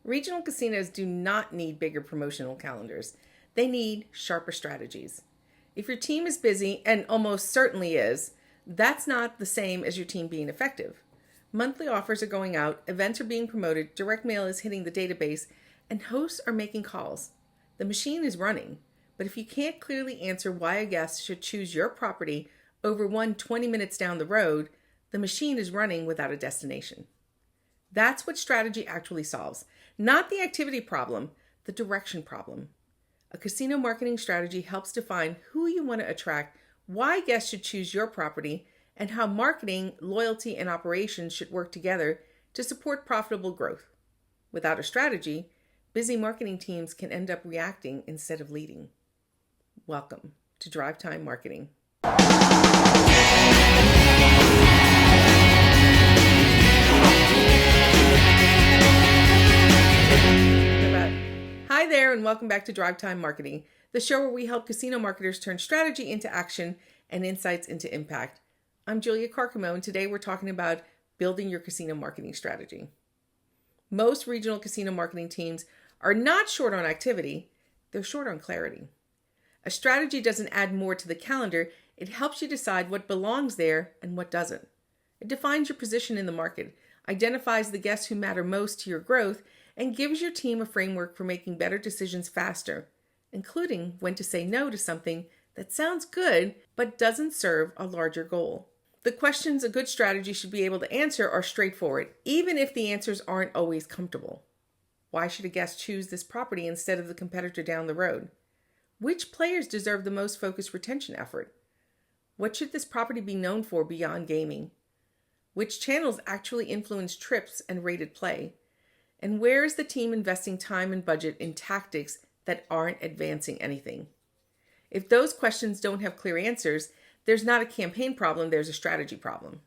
Regional casinos do not need bigger promotional calendars. They need sharper strategies. If your team is busy, and almost certainly is, that's not the same as your team being effective. Monthly offers are going out, events are being promoted, direct mail is hitting the database, and hosts are making calls. The machine is running, but if you can't clearly answer why a guest should choose your property over one 20 minutes down the road, the machine is running without a destination. That's what strategy actually solves. Not the activity problem, the direction problem. A casino marketing strategy helps define who you want to attract, why guests should choose your property, and how marketing, loyalty, and operations should work together to support profitable growth. Without a strategy, busy marketing teams can end up reacting instead of leading. Welcome to Drive Time Marketing. Hi there, and welcome back to Drive Time Marketing, the show where we help casino marketers turn strategy into action and insights into impact. I'm Julia Carcamo, and today we're talking about building your casino marketing strategy. Most regional casino marketing teams are not short on activity, they're short on clarity. A strategy doesn't add more to the calendar, it helps you decide what belongs there and what doesn't. It defines your position in the market, identifies the guests who matter most to your growth, and gives your team a framework for making better decisions faster, including when to say no to something that sounds good but doesn't serve a larger goal. The questions a good strategy should be able to answer are straightforward, even if the answers aren't always comfortable. Why should a guest choose this property instead of the competitor down the road? Which players deserve the most focused retention effort? What should this property be known for beyond gaming? Which channels actually influence trips and rated play? And where is the team investing time and budget in tactics that aren't advancing anything? If those questions don't have clear answers, there's not a campaign problem, there's a strategy problem.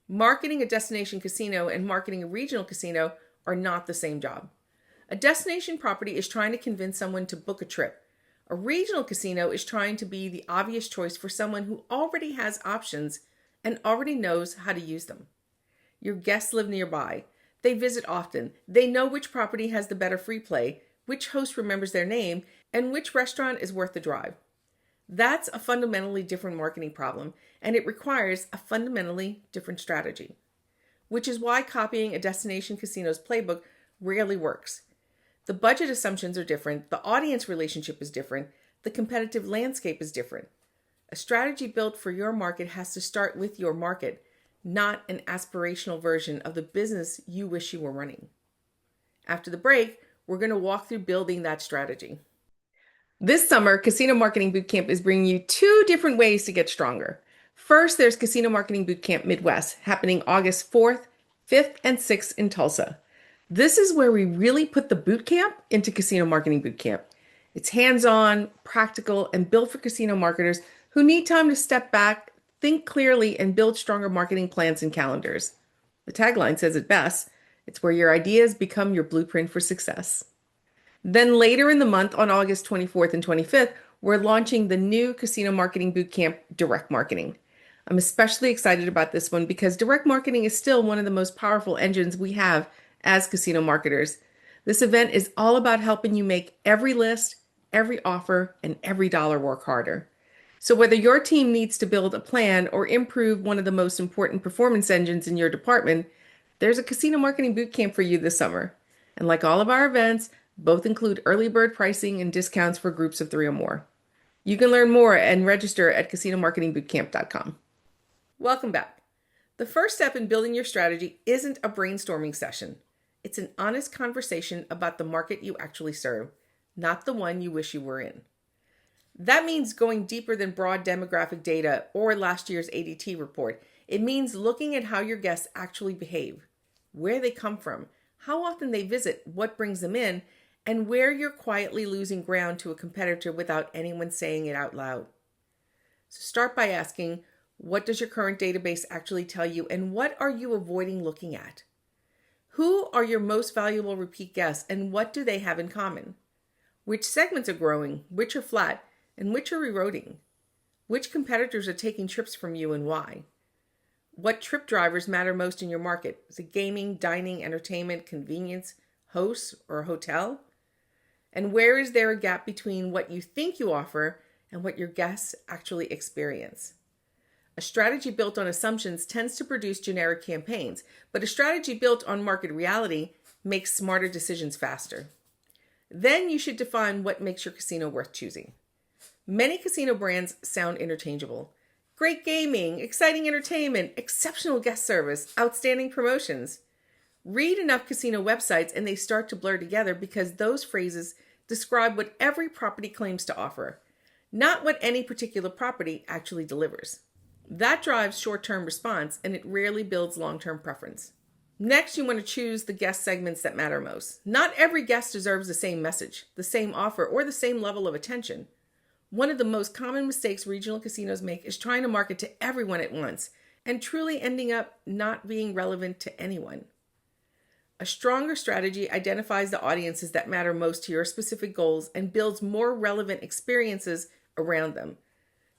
Marketing a destination casino and marketing a regional casino are not the same job. A destination property is trying to convince someone to book a trip. A regional casino is trying to be the obvious choice for someone who already has options and already knows how to use them. Your guests live nearby. They visit often. They know which property has the better free play, which host remembers their name, and which restaurant is worth the drive. That's a fundamentally different marketing problem, and it requires a fundamentally different strategy, which is why copying a destination casino's playbook rarely works. The budget assumptions are different, the audience relationship is different, the competitive landscape is different. A strategy built for your market has to start with your market, not an aspirational version of the business you wish you were running. After the break, we're going to walk through building that strategy. This summer, Casino Marketing Bootcamp is bringing you two different ways to get stronger. First, there's Casino Marketing Bootcamp Midwest, happening August 4th, 5th, and 6th in Tulsa. This is where we really put the bootcamp into Casino Marketing Bootcamp. It's hands-on, practical, and built for casino marketers who need time to step back, think clearly, and build stronger marketing plans and calendars. The tagline says it best, it's where your ideas become your blueprint for success. Then later in the month, on August 24th and 25th, we're launching the new Casino Marketing Bootcamp, Direct Marketing. I'm especially excited about this one because direct marketing is still one of the most powerful engines we have as casino marketers. This event is all about helping you make every list, every offer, and every dollar work harder. So whether your team needs to build a plan or improve one of the most important performance engines in your department, there's a Casino Marketing Bootcamp for you this summer. And like all of our events, both include early bird pricing and discounts for groups of 3 or more. You can learn more and register at casinomarketingbootcamp.com. Welcome back. The first step in building your strategy isn't a brainstorming session. It's an honest conversation about the market you actually serve, not the one you wish you were in. That means going deeper than broad demographic data or last year's ADT report. It means looking at how your guests actually behave, where they come from, how often they visit, what brings them in, and where you're quietly losing ground to a competitor without anyone saying it out loud. So start by asking, what does your current database actually tell you, and what are you avoiding looking at? Who are your most valuable repeat guests, and what do they have in common? Which segments are growing, which are flat, and which are eroding? Which competitors are taking trips from you and why? What trip drivers matter most in your market? Is it gaming, dining, entertainment, convenience, hosts, or a hotel? And where is there a gap between what you think you offer and what your guests actually experience? A strategy built on assumptions tends to produce generic campaigns, but a strategy built on market reality makes smarter decisions faster. Then you should define what makes your casino worth choosing. Many casino brands sound interchangeable. Great gaming, exciting entertainment, exceptional guest service, outstanding promotions. Read enough casino websites and they start to blur together because those phrases describe what every property claims to offer, not what any particular property actually delivers. That drives short-term response and it rarely builds long-term preference. Next, you want to choose the guest segments that matter most. Not every guest deserves the same message, the same offer, or the same level of attention. One of the most common mistakes regional casinos make is trying to market to everyone at once and truly ending up not being relevant to anyone. A stronger strategy identifies the audiences that matter most to your specific goals and builds more relevant experiences around them.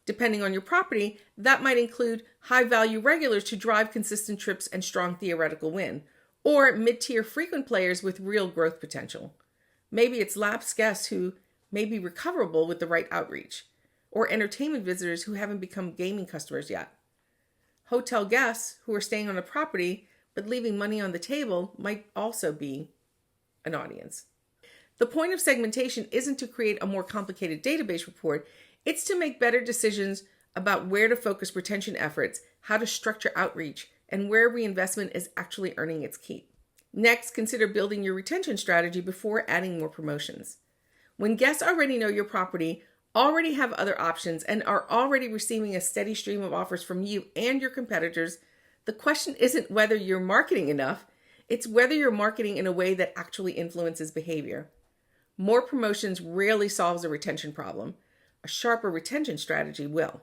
Depending on your property, that might include high-value regulars to drive consistent trips and strong theoretical win, or mid-tier frequent players with real growth potential. Maybe it's lapsed guests who may be recoverable with the right outreach, or entertainment visitors who haven't become gaming customers yet. Hotel guests who are staying on a property but leaving money on the table might also be an audience. The point of segmentation isn't to create a more complicated database report, it's to make better decisions about where to focus retention efforts, how to structure outreach, and where reinvestment is actually earning its keep. Next, consider building your retention strategy before adding more promotions. When guests already know your property, already have other options, and are already receiving a steady stream of offers from you and your competitors, the question isn't whether you're marketing enough, it's whether you're marketing in a way that actually influences behavior. More promotions rarely solves a retention problem. A sharper retention strategy will.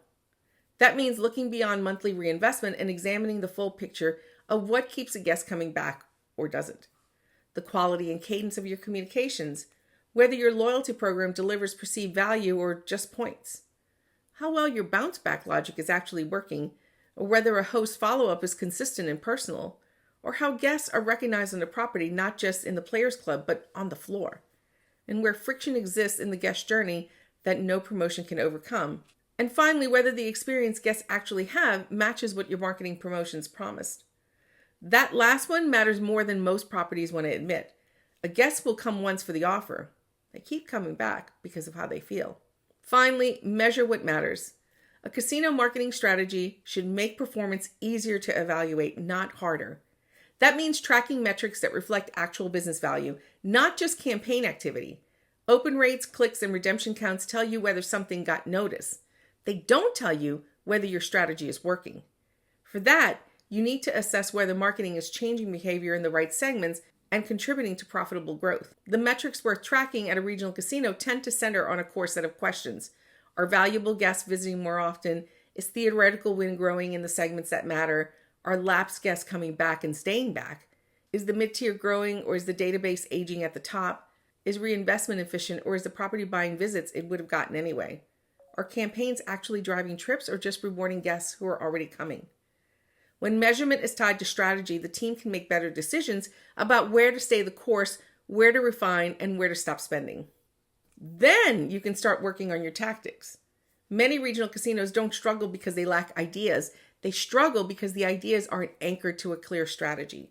That means looking beyond monthly reinvestment and examining the full picture of what keeps a guest coming back or doesn't. The quality and cadence of your communications, whether your loyalty program delivers perceived value or just points. How well your bounce back logic is actually working, or whether a host follow-up is consistent and personal, or how guests are recognized on the property not just in the players club but on the floor, and where friction exists in the guest journey that no promotion can overcome. And finally, whether the experience guests actually have matches what your marketing promotions promised. That last one matters more than most properties want to admit. A guest will come once for the offer. They keep coming back because of how they feel. Finally, measure what matters. A casino marketing strategy should make performance easier to evaluate, not harder. That means tracking metrics that reflect actual business value, not just campaign activity. Open rates, clicks, and redemption counts tell you whether something got noticed. They don't tell you whether your strategy is working. For that, you need to assess whether marketing is changing behavior in the right segments and contributing to profitable growth. The metrics worth tracking at a regional casino tend to center on a core set of questions. Are valuable guests visiting more often? Is theoretical win growing in the segments that matter? Are lapsed guests coming back and staying back? Is the mid-tier growing or is the database aging at the top? Is reinvestment efficient or is the property buying visits it would have gotten anyway? Are campaigns actually driving trips or just rewarding guests who are already coming? When measurement is tied to strategy, the team can make better decisions about where to stay the course, where to refine, and where to stop spending. Then you can start working on your tactics. Many regional casinos don't struggle because they lack ideas. They struggle because the ideas aren't anchored to a clear strategy.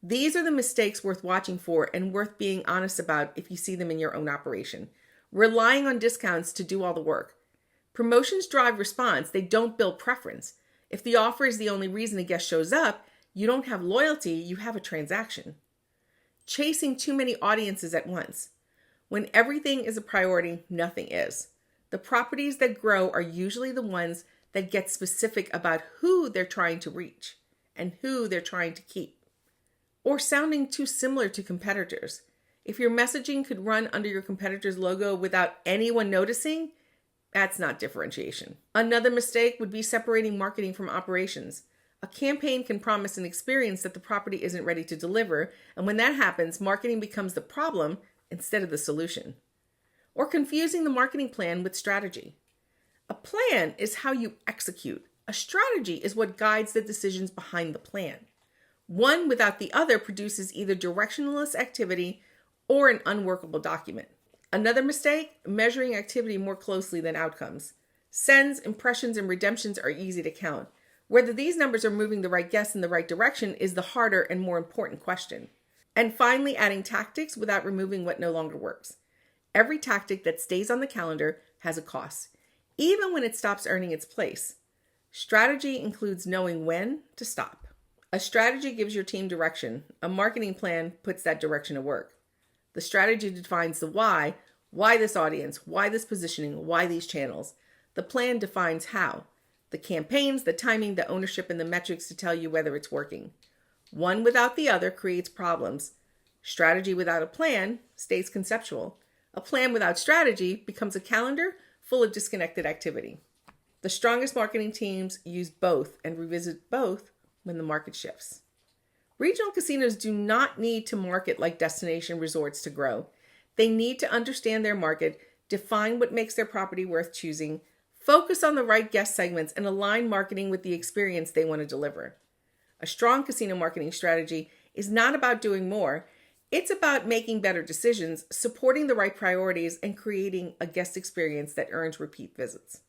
These are the mistakes worth watching for and worth being honest about if you see them in your own operation. Relying on discounts to do all the work. Promotions drive response, they don't build preference. If the offer is the only reason a guest shows up, you don't have loyalty, you have a transaction. Chasing too many audiences at once. When everything is a priority, nothing is. The properties that grow are usually the ones that get specific about who they're trying to reach and who they're trying to keep. Or sounding too similar to competitors. If your messaging could run under your competitor's logo without anyone noticing, that's not differentiation. Another mistake would be separating marketing from operations. A campaign can promise an experience that the property isn't ready to deliver, and when that happens, marketing becomes the problem instead of the solution. Or confusing the marketing plan with strategy. A plan is how you execute. A strategy is what guides the decisions behind the plan. One without the other produces either directionless activity or an unworkable document. Another mistake, measuring activity more closely than outcomes. Sends, impressions, and redemptions are easy to count. Whether these numbers are moving the right guests in the right direction is the harder and more important question. And finally, adding tactics without removing what no longer works. Every tactic that stays on the calendar has a cost, even when it stops earning its place. Strategy includes knowing when to stop. A strategy gives your team direction. A marketing plan puts that direction to work. The strategy defines the why this audience, why this positioning, why these channels. The plan defines how. The campaigns, the timing, the ownership, and the metrics to tell you whether it's working. One without the other creates problems. Strategy without a plan stays conceptual. A plan without strategy becomes a calendar full of disconnected activity. The strongest marketing teams use both and revisit both when the market shifts. Regional casinos do not need to market like destination resorts to grow. They need to understand their market, define what makes their property worth choosing, focus on the right guest segments, and align marketing with the experience they want to deliver. A strong casino marketing strategy is not about doing more. It's about making better decisions, supporting the right priorities, and creating a guest experience that earns repeat visits.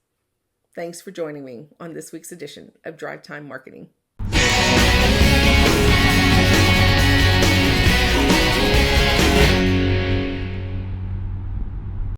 Thanks for joining me on this week's edition of Drive Time Marketing.